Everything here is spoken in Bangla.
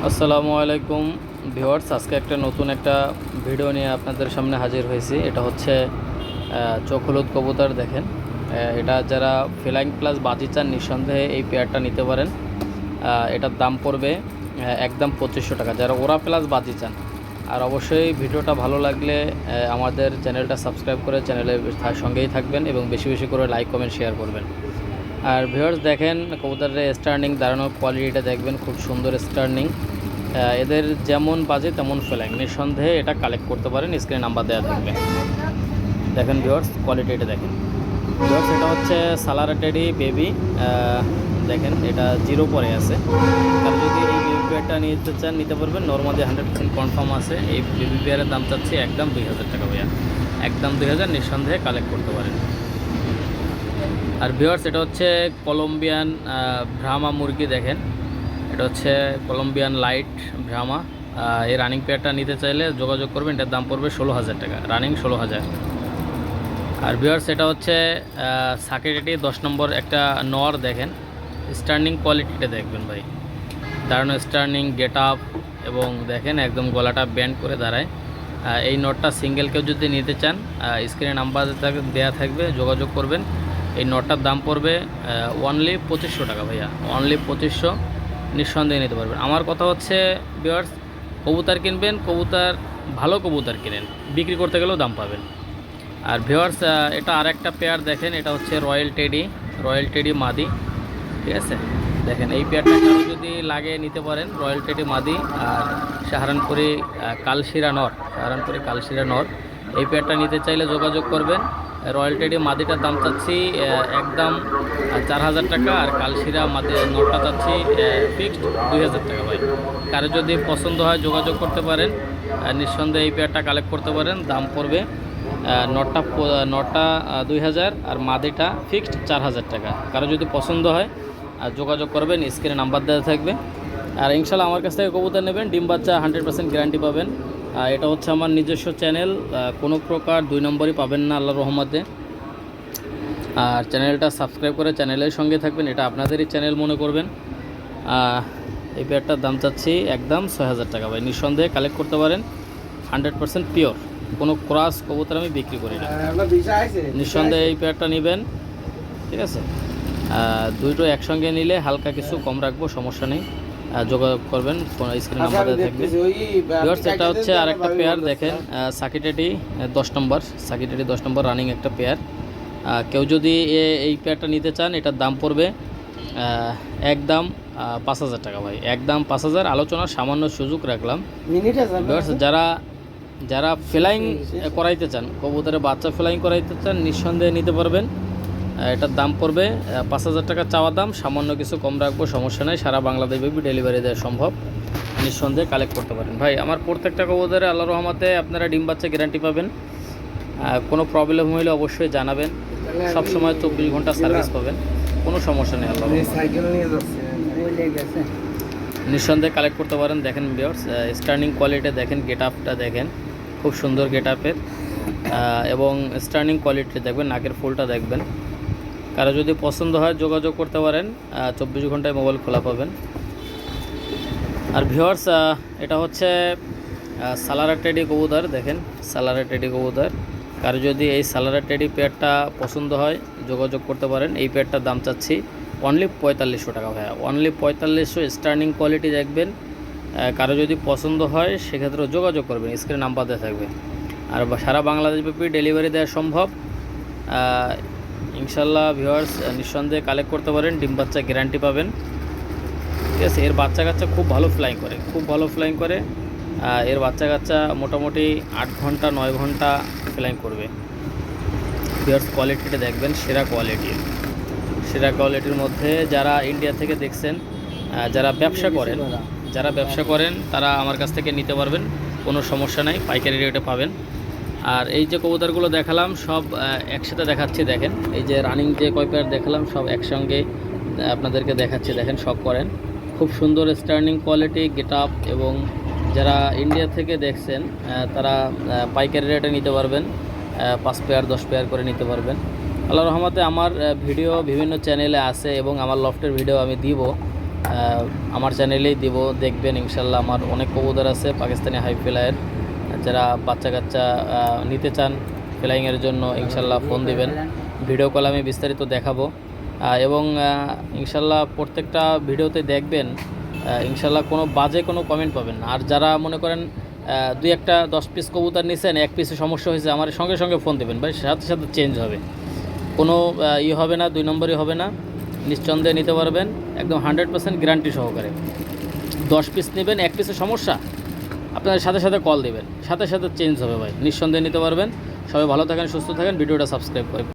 আসসালামু আলাইকুম ভিউয়ার্স, আজকে নতুন একটা ভিডিও নিয়ে আপনাদের সামনে হাজির হয়েছি। এটা হচ্ছে চোখ হলুদ কবুতর। দেখেন, এটা যারা ফ্লাইং প্লাস বাজি চান নিঃসন্দেহে এই পেয়ারটা নিতে পারেন। এটার দাম পড়বে একদম 2500 টাকা যারা ওরা প্লাস বাজি চান। আর অবশ্যই ভিডিওটা ভালো লাগলে আমাদের চ্যানেলটা সাবস্ক্রাইব করে চ্যানেলের সঙ্গেই থাকবেন এবং বেশি বেশি করে লাইক কমেন্ট শেয়ার করবেন। আর ভিউয়ার্স দেখেন, কবুতরের স্টার্নিং দাঁড়ানোর কোয়ালিটিটা দেখবেন, খুব সুন্দর স্টার্নিং। এদের যেমন বাজে তেমন ফ্লাইং, নিঃসন্দেহে এটা কালেক্ট করতে পারেন। স্ক্রিনে নাম্বার দেওয়া থাকবে। দেখেন ভিউয়ার্স, কোয়ালিটিটা দেখেন। ভিউয়ার্স এটা হচ্ছে সালারা টেডি বেবি। দেখেন এটা 0 পরে আছে। আর যদি এই বেবি পেয়ারটা নিতে চান নিতে পারবেন, নর্মালি 100% কনফার্ম আছে। এই বেবি পেয়ারের দাম চাচ্ছি একদম 2000 টাকা ভাইয়া, একদম 2000, নিঃসন্দেহে কালেক্ট করতে পারেন। আর ভিউয়ার্স এটা হচ্ছে কলম্বিয়ান ব্রাহ্মা মুরগি। দেখেন এটা হচ্ছে কলম্বিয়ান লাইট ব্রাহ্মা। এই রানিং পেয়ারটা নিতে চাইলে যোগাযোগ করবেন। এটার দাম পড়বে 16000 টাকা, রানিং 16000। আর ভিউয়ার্স এটা হচ্ছে সাকেটেটি 10 নম্বর একটা নর। দেখেন স্টার্নিং কোয়ালিটিটা দেখবেন ভাই, দাঁড়ানো স্টার্নিং, গেট আপ, এবং দেখেন একদম গলাটা ব্যান্ড করে দাঁড়ায়। এই নটটা সিঙ্গেল কেউ যদি নিতে চান স্ক্রিনে নাম্বার দেওয়া থাকবে, যোগাযোগ করবেন। এই নটটার দাম পড়বে অনলি 2500 টাকা ভাইয়া, অনলি 2500, নিঃসন্দেহে নিতে পারবেন। আমার কথা হচ্ছে ভিউয়ার্স, কবুতর কিনবেন, কবুতর ভালো কবুতর কিনেন, বিক্রি করতে গেলেও দাম পাবেন। আর ভিউয়ার্স এটা আর একটা পেয়ার দেখেন, এটা হচ্ছে রয়্যাল টেডি মাদি। ঠিক আছে, দেখেন এই পেয়ারটা কারো যদি লাগে নিতে পারেন, রয়্যাল টেডি মাদি আর সাহারানপুরি কালশিরা নর। এই পেয়ারটা নিতে চাইলে যোগাযোগ করবেন। রয়্যাল টেডি মাদিটার দাম চাচ্ছি একদম 4000 টাকা, আর কালশিরা মাদি নটটা চাচ্ছি ফিক্সড 2000 টাকা ভাই। কারো যদি পছন্দ হয় যোগাযোগ করতে পারেন, নিঃসন্দেহে এই পেয়ারটা কালেক্ট করতে পারেন। দাম পড়বে নটটা 2000 আর মাদিটা ফিক্সড 4000 টাকা। কারো যদি পছন্দ হয় আর যোগাযোগ করবেন, স্ক্রিনে নাম্বার দেওয়া থাকবে। আর ইনশাল্লাহ আমার কাছ থেকে কবুতর নেবেন, ডিম বাচ্চা 100% গ্যারান্টি পাবেন। এটা হচ্ছে আমার নিজস্ব চ্যানেল, কোনো প্রকার 2 নম্বরই পাবেন না আল্লাহর রহমতে। আর চ্যানেলটা সাবস্ক্রাইব করে চ্যানেলের সঙ্গে থাকবেন, এটা আপনাদেরই চ্যানেল মনে করবেন। এই পেয়ারটার দাম চাচ্ছি একদম 6000 টাকা ভাই, নিঃসন্দেহে কালেক্ট করতে পারেন। 100% পিওর, কোনো ক্রস কবুতর আমি বিক্রি করি না। নিঃসন্দেহে এই পেয়ারটা নেবেন, ঠিক আছে। দুটো একসঙ্গে নিলে হালকা কিছু কম রাখবো, সমস্যা নেই, যোগাযোগ করবেন, ফোন স্ক্রিন নাম্বার থাকবে। এটা হচ্ছে আরেকটা পেয়ার। দেখেন সাকিটেটি 10 নম্বর রানিং একটা পেয়ার। কেউ যদি এই পেয়ারটা নিতে চান, এটার দাম পড়বে একদম 5000 টাকা ভাই, একদম 5000। আলোচনার সামান্য সুযোগ রাখলাম। যারা ফ্লাইং করাইতে চান, কবুতরের বাচ্চা ফ্লাইং করাইতে চান, নিঃসন্দেহে নিতে পারবেন। এটার দাম পড়বে 5000 টাকা চাওয়া দাম, সামান্য কিছু কম রাখবো, সমস্যা নেই। সারা বাংলাদেশ ডেলিভারি দেওয়া সম্ভব, নিঃসন্দেহে কালেক্ট করতে পারেন ভাই। আমার প্রত্যেকটা কবুতরে আল্লাহর রহমতে আপনারা ডিম বাচ্চা গ্যারান্টি পাবেন। কোনো প্রবলেম হইলে অবশ্যই জানাবেন, সব সময় 24 ঘন্টা সার্ভিস পাবেন, কোনো সমস্যা নেই। আল্লাহর নিঃসন্দেহে কালেক্ট করতে পারেন। দেখেন ভিউয়ার্স স্টার্নিং কোয়ালিটি দেখেন, গেট আপটা দেখেন, খুব সুন্দর গেট আপের, এবং স্টার্নিং কোয়ালিটি দেখবেন, নাকের ফুলটা দেখবেন। কারো যদি পছন্দ হয় যোগাযোগ করতে পারেন, 24 ঘন্টায় মোবাইল খোলা পাবেন। আর ভিউয়ার্স এটা হচ্ছে সালারা টেডি কবুতর। দেখেন সালারা টেডি কবুতর, কারো যদি এই সালারা টেডি পেয়ারটা পছন্দ হয় যোগাযোগ করতে পারেন। এই পেয়ারটার দাম চাচ্ছি অনলি 4500 টাকা ভাইয়া, অনলি 4500। স্টার্নিং কোয়ালিটি দেখবেন, কারো যদি পছন্দ হয় সেক্ষেত্রে যোগাযোগ করবেন, স্ক্রিনে নাম্বার দেওয়া থাকবে। আর সারা বাংলাদেশ ব্যাপী ডেলিভারি দেওয়া সম্ভব ইনশাল্লাহ। ভিউয়ার্স নিঃসন্দেহে কালেক্ট করতে পারেন, ডিম বাচ্চা গ্যারান্টি পাবেন, ঠিক আছে। এর বাচ্চা কাচ্চা খুব ভালো ফ্লাইং করে। এর বাচ্চা কাচ্চা মোটামুটি 8 ঘন্টা 9 ঘন্টা ফ্লাইং করবে। ভিউয়ার্স কোয়ালিটিটা দেখবেন, সেরা কোয়ালিটির মধ্যে। যারা ইন্ডিয়া থেকে দেখছেন, যারা ব্যবসা করেন তারা আমার কাছ থেকে নিতে পারবেন, কোনো সমস্যা নাই, পাইকারি রেটে পাবেন। আর এই যে কবুতরগুলো দেখালাম সব একসাথে দেখাচ্ছি। দেখেন এই যে রানিং যে কয় পেয়ার দেখালাম সব একসঙ্গে আপনাদেরকে দেখাচ্ছি। দেখেন সব করেন, খুব সুন্দর স্টার্নিং কোয়ালিটি, গেট আপ। এবং যারা ইন্ডিয়া থেকে দেখছেন তারা পাইকারি রেটে নিতে পারবেন, 5 পেয়ার 10 পেয়ার করে নিতে পারবেন। আল্লাহর রহমতে আমার ভিডিও বিভিন্ন চ্যানেলে আছে এবং আমার লফটের ভিডিও আমি দিব। আমার চ্যানেলেই দিব, দেখবেন ইনশাল্লাহ। আমার অনেক কবুতর আছে পাকিস্তানি হাই ফ্লাইয়ের, যারা বাচ্চা কাচ্চা নিতে চান ফ্লাইংয়ের জন্য ইনশাল্লাহ ফোন দিবেন, ভিডিও কল আমি বিস্তারিত দেখাবো। এবং ইনশাল্লাহ প্রত্যেকটা ভিডিওতে দেখবেন ইনশাল্লাহ কোনো বাজে কোনো কমেন্ট পাবেন না। আর যারা মনে করেন দুই একটা 10 পিস কবুতর নিছেন, এক পিসে সমস্যা হয়েছে, আমার সঙ্গে সঙ্গে ফোন দেবেন ভাই, সাথে সাথে চেঞ্জ হবে, কোনো হবে না, 2 নম্বরই হবে না, নিঃসন্দেহে নিতে পারবেন, একদম 100% গ্যারান্টি সহকারে। 10 পিস নেবেন, এক পিসে সমস্যা, আপনার সাথে সাথে কল দেবেন, সাথে সাথে চেঞ্জ হবে ভাই, নিঃসন্দেহে নিতে পারবেন। সবাই ভালো থাকেন, সুস্থ থাকেন, ভিডিওটা সাবস্ক্রাইব করে